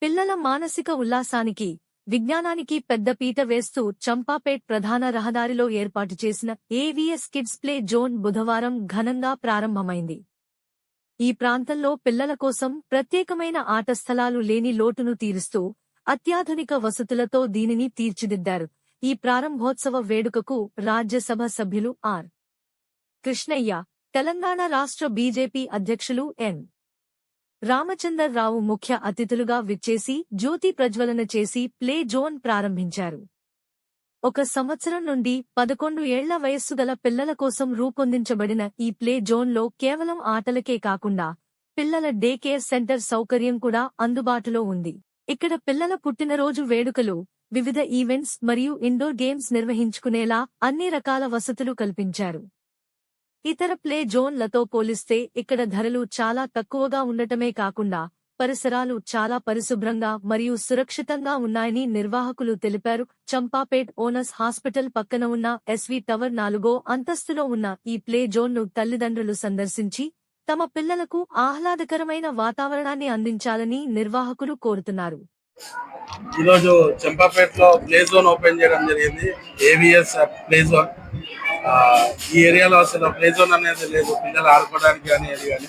పిల్లల మానసిక ఉల్లాసానికి, విజ్ఞానానికి పెద్దపీట వేస్తూ చంపాపేట్ ప్రధాన రహదారిలో ఏర్పాటు చేసిన ఏవీఎస్ కిడ్స్ ప్లే జోన్ బుధవారం ఘనంగా ప్రారంభమైంది. ఈ ప్రాంతంలో పిల్లల కోసం ప్రత్యేకమైన ఆట స్థలాలు లేని లోటును తీరుస్తూ అత్యాధునిక వసతులతో దీనిని తీర్చిదిద్దారు. ఈ ప్రారంభోత్సవ వేడుకకు రాజ్యసభ సభ్యులు ఆర్. కృష్ణయ్య, తెలంగాణ రాష్ట్ర బీజేపీ అధ్యక్షులు ఎన్. రామచందర్రావు ముఖ్య అతిథులుగా విచ్చేసి జ్యోతి ప్రజ్వలన చేసి ప్లే జోన్ ప్రారంభించారు. 1 సంవత్సరం నుండి 11 ఏళ్ల వయస్సు గల పిల్లల కోసం రూపొందించబడిన ఈ ప్లే జోన్లో కేవలం ఆటలకే కాకుండా పిల్లల డే కేర్ సెంటర్ సౌకర్యం కూడా అందుబాటులో ఉంది. ఇక్కడ పిల్లల పుట్టినరోజు వేడుకలు, వివిధ ఈవెంట్స్ మరియు ఇండోర్ గేమ్స్ నిర్వహించుకునేలా అన్ని రకాల వసతులు కల్పించారు. ఇతర ప్లే జోన్లతో పోలిస్తే ఇక్కడ ధరలు చాలా తక్కువగా ఉండటమే కాకుండా పరిసరాలు చాలా పరిశుభ్రంగా మరియు సురక్షితంగా ఉన్నాయని నిర్వాహకులు తెలిపారు. చంపాపేట్ ఓనస్ హాస్పిటల్ పక్కన ఉన్న ఎస్వీ టవర్ 4వ అంతస్తులో ఉన్న ఈ ప్లే జోన్ను తల్లిదండ్రులు సందర్శించి తమ పిల్లలకు ఆహ్లాదకరమైన వాతావరణాన్ని అందించాలని నిర్వాహకులు కోరుతున్నారు. ఈరోజు చంపాపేటలో ప్లే జోన్ ఓపెన్ చేయడం జరిగింది. AVS play zone. ఈ ఏరియాలో అసలు ప్లే జోన్ అనేది లేదు, పిల్లలు ఆడుకోవడానికి కానీ అది కానీ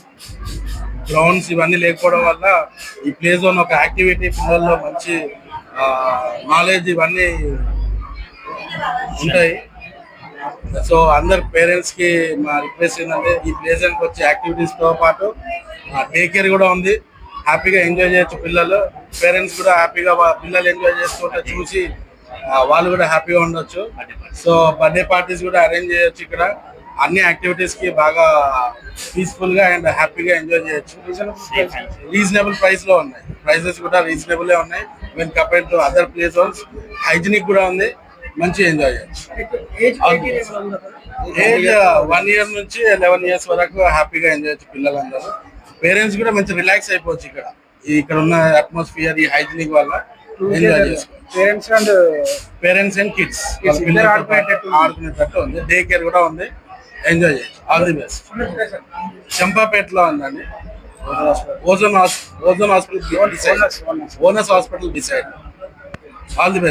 గ్రౌండ్స్ ఇవన్నీ లేకపోవడం వల్ల ఈ ప్లే జోన్ ఒక యాక్టివిటీ, పిల్లల్లో మంచి నాలెడ్జ్ ఇవన్నీ ఉంటాయి. సో అందరు పేరెంట్స్కి మా రిక్వెస్ట్ ఏంటంటే ఈ ప్లే జోన్కి వచ్చే యాక్టివిటీస్తో పాటు డే కేర్ కూడా ఉంది. హ్యాపీగా ఎంజాయ్ చేయొచ్చు పిల్లలు. పేరెంట్స్ కూడా హ్యాపీగా పిల్లలు ఎంజాయ్ చేస్తుంటే చూసి వాళ్ళు కూడా హ్యాపీగా ఉండొచ్చు. సో బర్త్డే పార్టీస్ కూడా అరేంజ్ చేయొచ్చు. ఇక్కడ అన్ని యాక్టివిటీస్ కి బాగా పీస్ఫుల్ గా అండ్ హ్యాపీగా ఎంజాయ్ చేయొచ్చు. రీజనబుల్ ప్రైస్ లో ఉన్నాయి. ప్రైసెస్ కూడా రీజనబుల్ ఉన్నాయి when compare to other play zones. Hygienic కూడా ఉంది, మంచి ఎంజాయ్ చేయొచ్చు. ఏజ్ 1 year నుంచి 11 years వరకు హ్యాపీగా ఎంజాయ్ చేయొచ్చు పిల్లలందరూ. పేరెంట్స్ కూడా మంచి రిలాక్స్ అయిపోవచ్చు. ఇక్కడ ఉన్న అట్మాస్ఫియర్, ఈ హైజీనిక్ వల్ల ఎంజాయ్ చేసుకోవచ్చు. పేరెంట్స్ అండ్ కిడ్స్ ఆడుకునేటట్టు ఉంది. డే కేర్ కూడా ఉంది, ఎంజాయ్ చేయొచ్చు. All the best. చంపాపేటలో ఉందండి. Ozone hospital decide. ఓనస్ hospital decide. All the best.